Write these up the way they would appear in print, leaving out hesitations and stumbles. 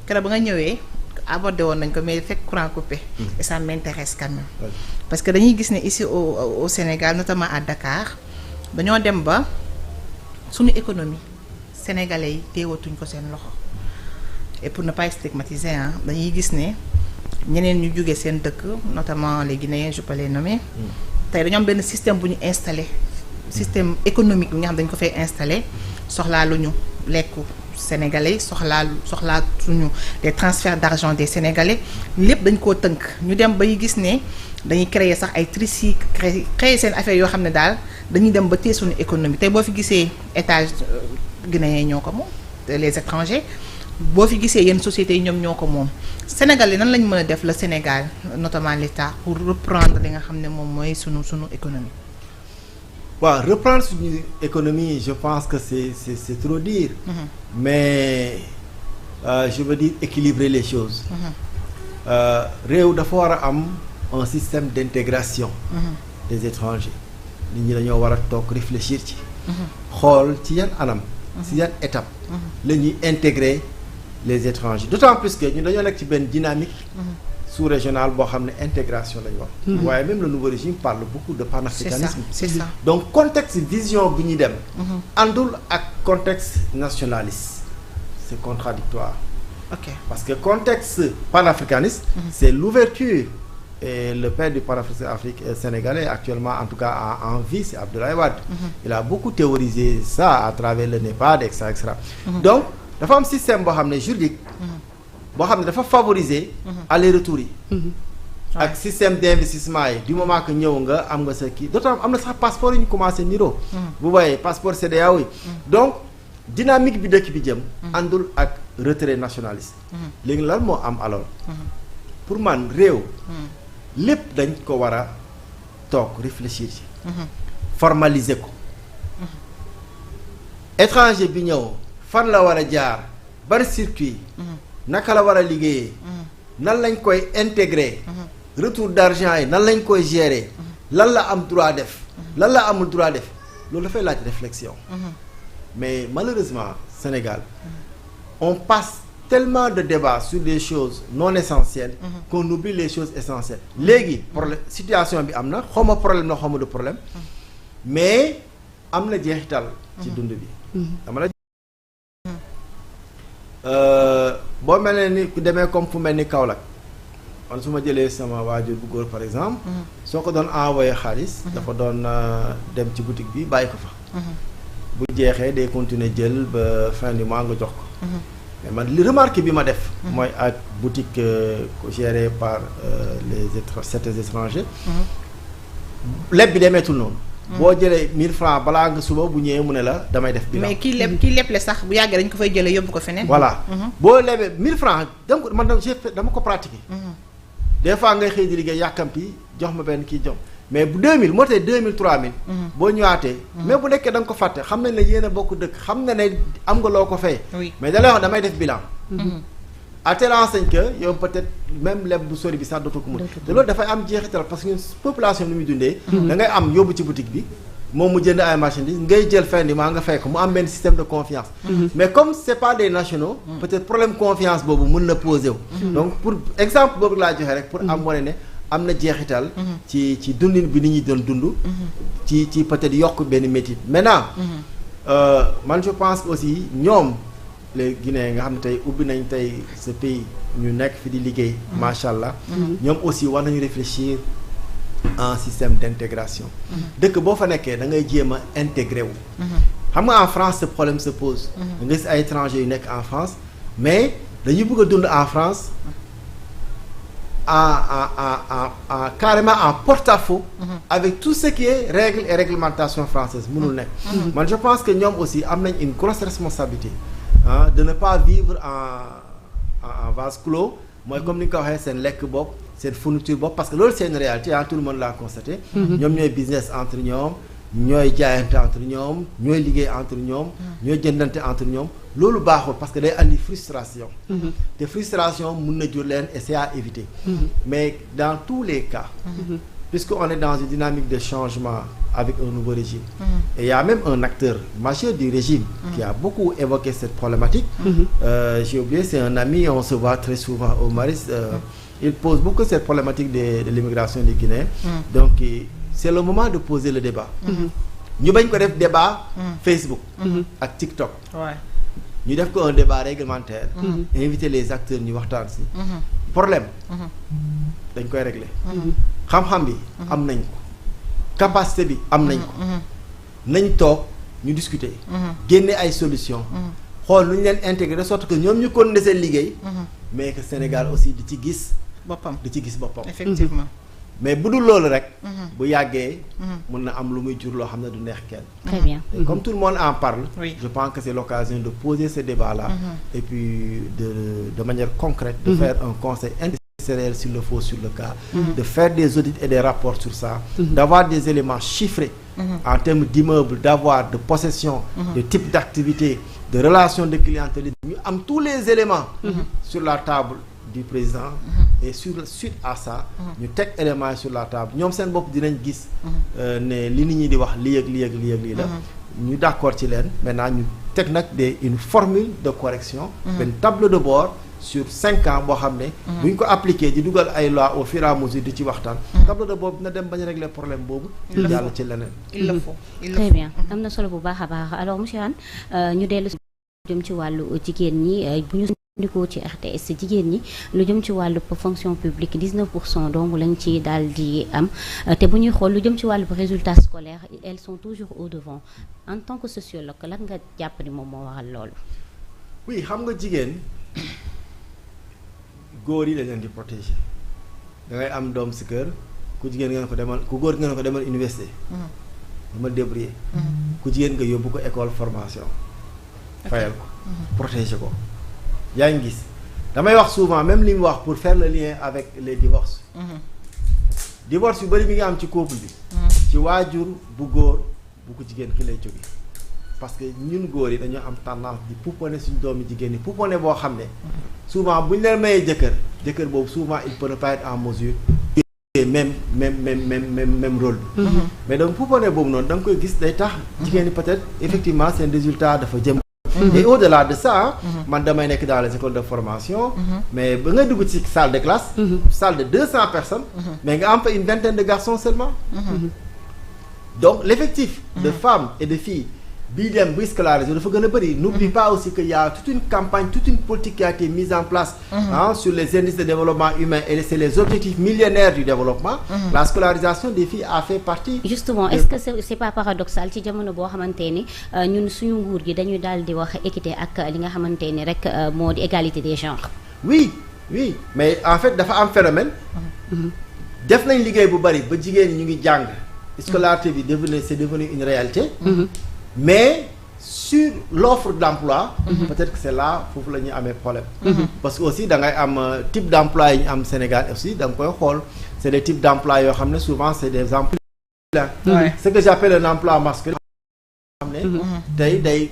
keroog ba nga ñëwee abordé woon nañ ko mais fekk courant coupé. Et ça m'intéresse quand même. Parce que dañuy gis ne ici au Sénégal notamment à Dakar dañoo dem ba suñu économie sénégalais yi teewatuñ ko seen loxo et pour ne pas stigmatiser dañuy gis ne ñeneen ñu jógee seen dëkk notamment les Guinéens je peux les nommer. tey dañoo am benn système bu ñu installé système économique bi nga xam dañ ko fay installé soxlaa lu ñu lekku sénégalais soxlaa suñu des transferts d'argent des sénégalais lépp dañ koo tënk ñu dem bay gis ne dañuy créer sax ay tricycle créer seen affaire yoo xam ne daal dañuy dem ba téye suñu économie tey boo fi gisee étage guinéen ñoo ko moom les étrangers boo fi gisee yenn sociétés yi ñoom ñoo ko moom sénégalais nan lañ mën a def le Sénégal notamment l'État pour reprendre li nga xam ne moom mooy sunu économie. waaw reprendre suñu économie je pense que c'est trop dire. Mais je veux dire équilibrer les choses. réew dafa war a am un système d'intégration des étrangers. nit ñi dañoo war a toog réfléchir ci. xool ci yan anam. ci yan étape. la ñuy intégrer les étrangers d'autant plus que ñu dañoo nekk ci benn dynamique. sous-régional boo xam ne intégration lañu wax. waaye même le nouveau régime parle beaucoup de panafricanisme. c'est ça. donc contexte vision bi ñuy dem. àndul ak contexte nationaliste. c'est contradictoire. ok parce que contexte panafricaniste. c'est l'ouverture et le père du panafricanisme sénégalais actuellement en tout cas en vie c'est Abdoulaye Wade. il a beaucoup théorisé ça à travers le NEPAD et cetera. donc dafa am système boo xam ne juridique. boo xam ne dafa favoriser aller-retour yi ak système d'investissement yi du moment que ñëw nga am nga sa kii d'autant am na sax passeport yi ñu commencé niroo bu bàyyee passeport CEDEAO yi donc dynamique bi dëkk bi jëm àndul ak retrait nationaliste léegi lan moo am alors pour man réew lépp dañ ko war a toog réfléchir ci formaliser ko étranger bi ñëw fan la war a jaar bari circuit naka la war a liggéeyee nan lañ koy intégrer retour d'argent yi nan lañ koy gérer lan la am droit def lan la amul droit def loolu dafay laaj réflexion mais malheureusement Sénégal on passe tellement de débats sur des choses non essentielles qu'on oublie les choses essentielles léegi problème situation bi am na xawma problème na xawma du problème mais am na jeexital ci dund bi dama la boo mel ne ni ku demee comme fu mel ni Kaolack man su ma jëlee sama waajur bu góor par exemple soo ko doon envoyé xaalis dafa doon dem ci boutique bi bàyyi ko fa bu jeexee day continuer jël ba fin du mois nga jox ko mais man li remarque bi ma def mooy ak boutique gérée par certains étrangers leb bi demeetul noonu boo jëlee 1000 francs balaa nga suba bu ñëwee mu ne la damay def bilan. mais kii leble sax bu yàggee dañ ko fay jëlee yóbbu ko feneen. voilà boo lebee 1000 francs donc man dama ko pratiquer. des fois ngay xëy di liggéey yàkkamti jox ma benn kii jox mais bu 2000 moo tee 2000 3000. boo ñëwaatee. mais bu nekkee da nga ko fàtte xam nañ ne yéen a bokk dëkk xam na ne am nga loo ko fay. mais da lay wax damay def bilan. à telle enseigne que yow peut-être même leb bu sori bi sax dootoo ko mën te loolu dafay am jeexital parce que population ni muy dundee da ngay am yóbbu ci boutique bi moom mu jënd ay marchandises ngay jël fin du mois nga fay ko mu am benn système de confiance mais comme c'est pas des nationaux peut-être problème confiance boobu mën na poser wu donc pour exemple boobu laa joxe rek pour am wane ne am na jeexital ci dundin bi ni ñuy doon dund ci peut-être yokk benn métier maintenant man je pense que aussi ñoom les Guinéens nga xam ne tey ubbi nañ tey ce pays ñu nekk fi di liggéey macha allah ñoom aussi war nañu réfléchir en système d'intégration dëkk boo fa nekkee da ngay jéem a intégré wu xam nga en France ce problème se pose da nga gis ay étrangers yu nekk en France mais dañuy bëgg a dund en France en carrément en porte-à-faux avec tout ce qui est règles et réglementation française mënul nekk man je pense que ñoom aussi am nañ une grosse responsabilité de ne pas vivre en vase clos mooy comme ni nga ko waxee seen lekk bopp seen fourniture bopp parce que loolu c'est une réalité tout le monde l'a constaté ñoom ñooy business entre ñoom ñooy jaayante entre ñoom ñooy liggéey entre ñoom ñooy jëndante entre ñoom loolu baaxul parce que day andi frustration te frustration mun na jur leen et c'est à éviter mais dans tous les cas puisqu'on est dans une dynamique de changement avec un nouveau régime. Et il y a même un acteur majeur du régime qui a beaucoup évoqué cette problématique. J'ai oublié, c'est un ami, on se voit très souvent au Maris. Il pose beaucoup cette problématique de l'immigration des Guinéens. Donc, c'est le moment de poser le débat. Nous avons un débat Facebook et TikTok. Nous avons un débat réglementaire. Inviter les acteurs, nous avons problème. Nous avons régler. Xam-xam bi am nañ ko capacité bi am nañ ko nañ toog ñu discuter génne ay solutions xool nu ñu leen intégrer de sorte que ñoom ñu continuer seen liggéey mais que Sénégal aussi di ci gis boppam effectivement mais bu dul loolu rek bu yàggee mën na am lu muy jur loo xam ne du neex kenn. Très bien. Et comme tout le monde en parle je pense que c'est l'occasion de poser ce débat là et puis de manière concrète de faire un conseil s'il le faut sur le cas, de faire des audits et des rapports sur ça, d'avoir des éléments chiffrés en termes d'immeubles, d'avoir de possession, de type d'activité, de relations de clientèle, tous les éléments sur la table du président et suite à ça, ñu teg éléments sur la table ñoom seen bopp dinañ gis ne li nit ñi di wax lii ak lii la ñu d'accord ci leen maintenant ñu teg nag une formule de correction benn tableau de bord sur 5 ans boo xam ne bu ñu ko appliqué di dugal ay loi au fur et à mesure di ci waxtaan tableau de boobu dina dem bañ a régler problème boobu yàlla ci leneen il le faut très bien am na solo bu baax a baax alors monsieur Hann ñu dellu jëm ci wàllu jigéen ñi bu ñu ndikoo ci RTS jigéen ñi lu jëm ci wàllu fonction publique 19% donc lañ ci daal di am te bu ñuy xool lu jëm ci wàllu résultat scolaire elles sont toujours au devant en tant que sociologue lan nga jàpp ni moom moo waral loolu. oui xam nga jigéen góor yi la leen di protéger da ngay am doom si kër ku jigéen ngeen ko demal ku góor ngeen ko demal université dama débrouiller ku jigéen nga yóbbu ko école formation fayal ko protéger ko yaa ngi gis damay wax souvent même li mu wax pour faire le lien avec les divorces divorce yu bëri mi ngi am ci couple bi ci waajur bu góor bu ko jigéen ki lay jóge parce que ñun góor yi dañoo am tendance di pouponner suñu doomi jigéen ñi pouponner boo xam ne souvent bu ñu leen mayee jëkkër boobu souvent il peut ne pas être en mesure même rôle bi mais donc pouponner boobu noonu da nga koy gis day tax jigéen ñi peut-être effectivement seen résultat dafa jëm et au-delà de ça man damay nekk dans les écoles de formation mais ba nga dugg ci salle de classe salle de 200 personnes mais nga am fa une vingtaine de garçons seulement donc l'effectif de femmes et de filles bii dem bu scolarisé dafa gën a bëri n'oublie pas aussi que y a toute une campagne toute une politique qui a été mise en place sur les indices de développement humain et c'est les objectifs millénaires du développement la scolarisation des filles a fait partie justement est-ce que c'est pas paradoxal ci jamono boo xamante ni ñun suñu nguur gi dañuy daal di wax équité ak li nga xamante ni rek moo di égalité des genres oui mais en fait dafa am phénomène def nañ liggéey bu bëri ba jigéen ñi ñu ngi jàng scolarité bi c'est devenu une réalité mais sur l'offre d'emploi peut-être que c'est là foofu la ñuy amee problème parce que aussi da ngay am type d'emploi yi ñu am Sénégal aussi da nga koy xool c'est des types d'emploi yoo xam ne souvent c'est des emplois ce que j'appelle un emploi masculin xam ne tey day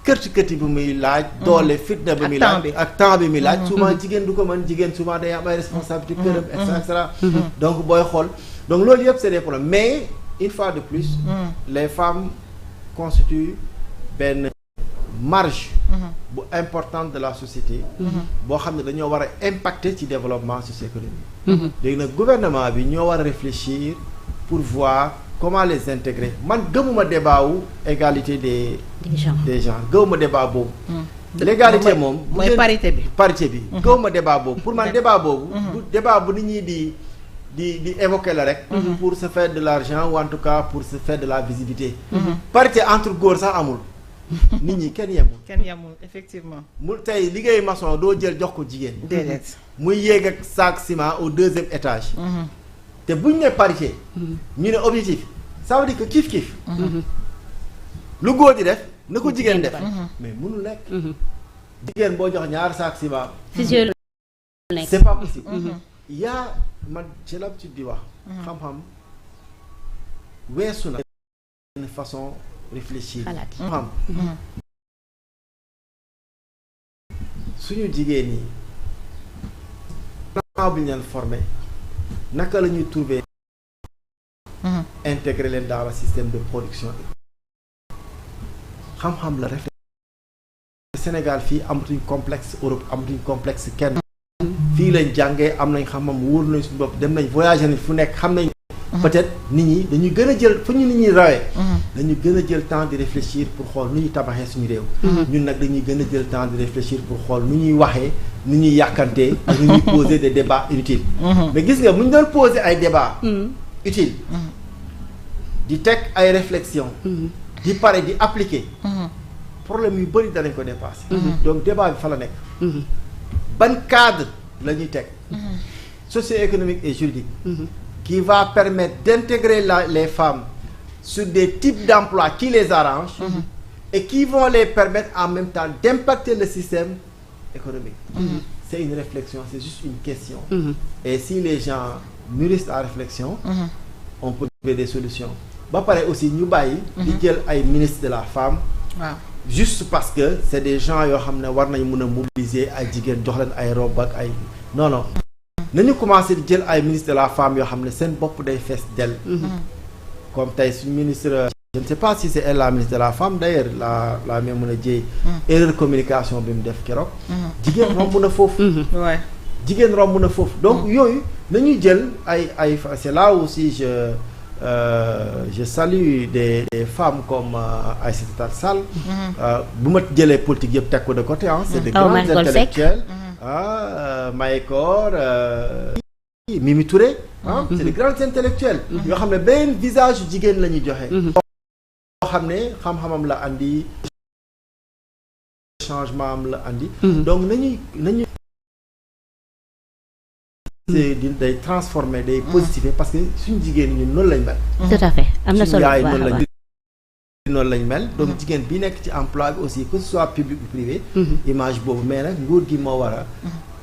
kërti bi muy laaj doole fitna bi muy laaj ak temps bi muy laaj souvent jigéen du ko mën jigéen souvent day am ay responsabilités këram et cetera donc booy xool donc loolu yëpp c'est des problèmes mais une fois de plus les femmes constitue benn marge bu importante de la société boo xam ne dañoo war a impacter ci développement socio-économique léegi nag gouvernement bi ñoo war a réfléchir pour voir comment les intégrer man gëmuma débat wu égalité des gens gëmuma débat boobu l'égalité moom mooy parité bi gëmuma débat boobu pour man débat boobu débat bu nit ñi di évoquer la rek pour se faire de l'argent ou en tout cas pour se faire de la visibilité parité entre góor sax amul nit ñi kenn yemul effectivement mu tey liggéey maçon doo jël jox ko jigéen déedéet muy yéeg ak sac ciment au 2e étage te buñ ne parité ñu ne objectif ça veut dire que kiif lu góor di def na ko jigéen def mais mënul nekk jigéen boo jox ñaar sac ciment c'est pas possible yaa man j'ai l'habitude di wax xam-xam weesu na une façon réfléchir xam suñu jigéen ñi bi ñu leen formé naka la ñuy trouver intégrer leen dans le système de production xam-xam la réflexion. Sénégal fii amatuñ complexe, Europe amatuñ complexe kenn. fii lañ jàngee am nañ xam-xam wóor nañ suñu bopp dem nañ voyager nañ fu nekk xam nañ. peut-être nit ñi dañuy gën a jël fu ñu nit ñi rawee. dañu gën a jël temps de réfléchir pour xool nu ñuy tabaxee suñu réew. ñun nag dañuy gën a jël temps de réfléchir pour xool nu ñuy waxee nu ñuy yàkkantee ak nu ñuy poser des débats inutiles. mais gis nga bu ñu doon poser ay débats utiles. di teg ay réflexions. di pare di appliquer. problème yu bëri danañ ko dépasser. donc débat bi fa la nekk. ban cadre la ñuy teg. socio-économique et juridique. qui va permettre d'intégrer les femmes sur des types d'emplois qui les arrangent. Et qui vont les permettre en même temps d'impacter le système économique. C'est une réflexion, c'est juste une question. Et si les gens mûrissent la réflexion, on peut trouver des solutions. Ba pare aussi ñu bàyyi. di jël ay ministres de la femme. Juste parce que c'est des gens yoo xam ne war nañ mën a mobiliser ay jigéen jox leen ay robe ak ay non. nañu commencé di jël ay ministre de la femme yoo xam ne seen bopp day fees dell. comme tey suñu ministre. je ne sais pas si c'est elle la ministre de la femme d'ailleurs la même mën a jéey. erreur communication bi mu def keroog. jigéen romb na foofu. jigéen romb na foofu donc yooyu nañu jël ay c'est là aussi je salue des femmes comme Aïssata Tall Sall. bu ma jëlee politique yëpp teg ko de côté c'est de grands intellectuels. Mahécor Mimi Touré c'est de grands intellectuels yoo xam ne benn visage jigéen la ñuy joxe yoo xam ne xam-xamam la andi changement am la andi donc nañu day transformer day positiver parce que suñu jigéen ñi noonu lañ mel tout à fait am na solo noonu lañ mel donc jigéen bi nekk ci emploi bi aussi que ce soit public ou privé image boobu mais nag nguur gi moo war a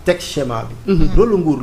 teg schéma bi loolu nguur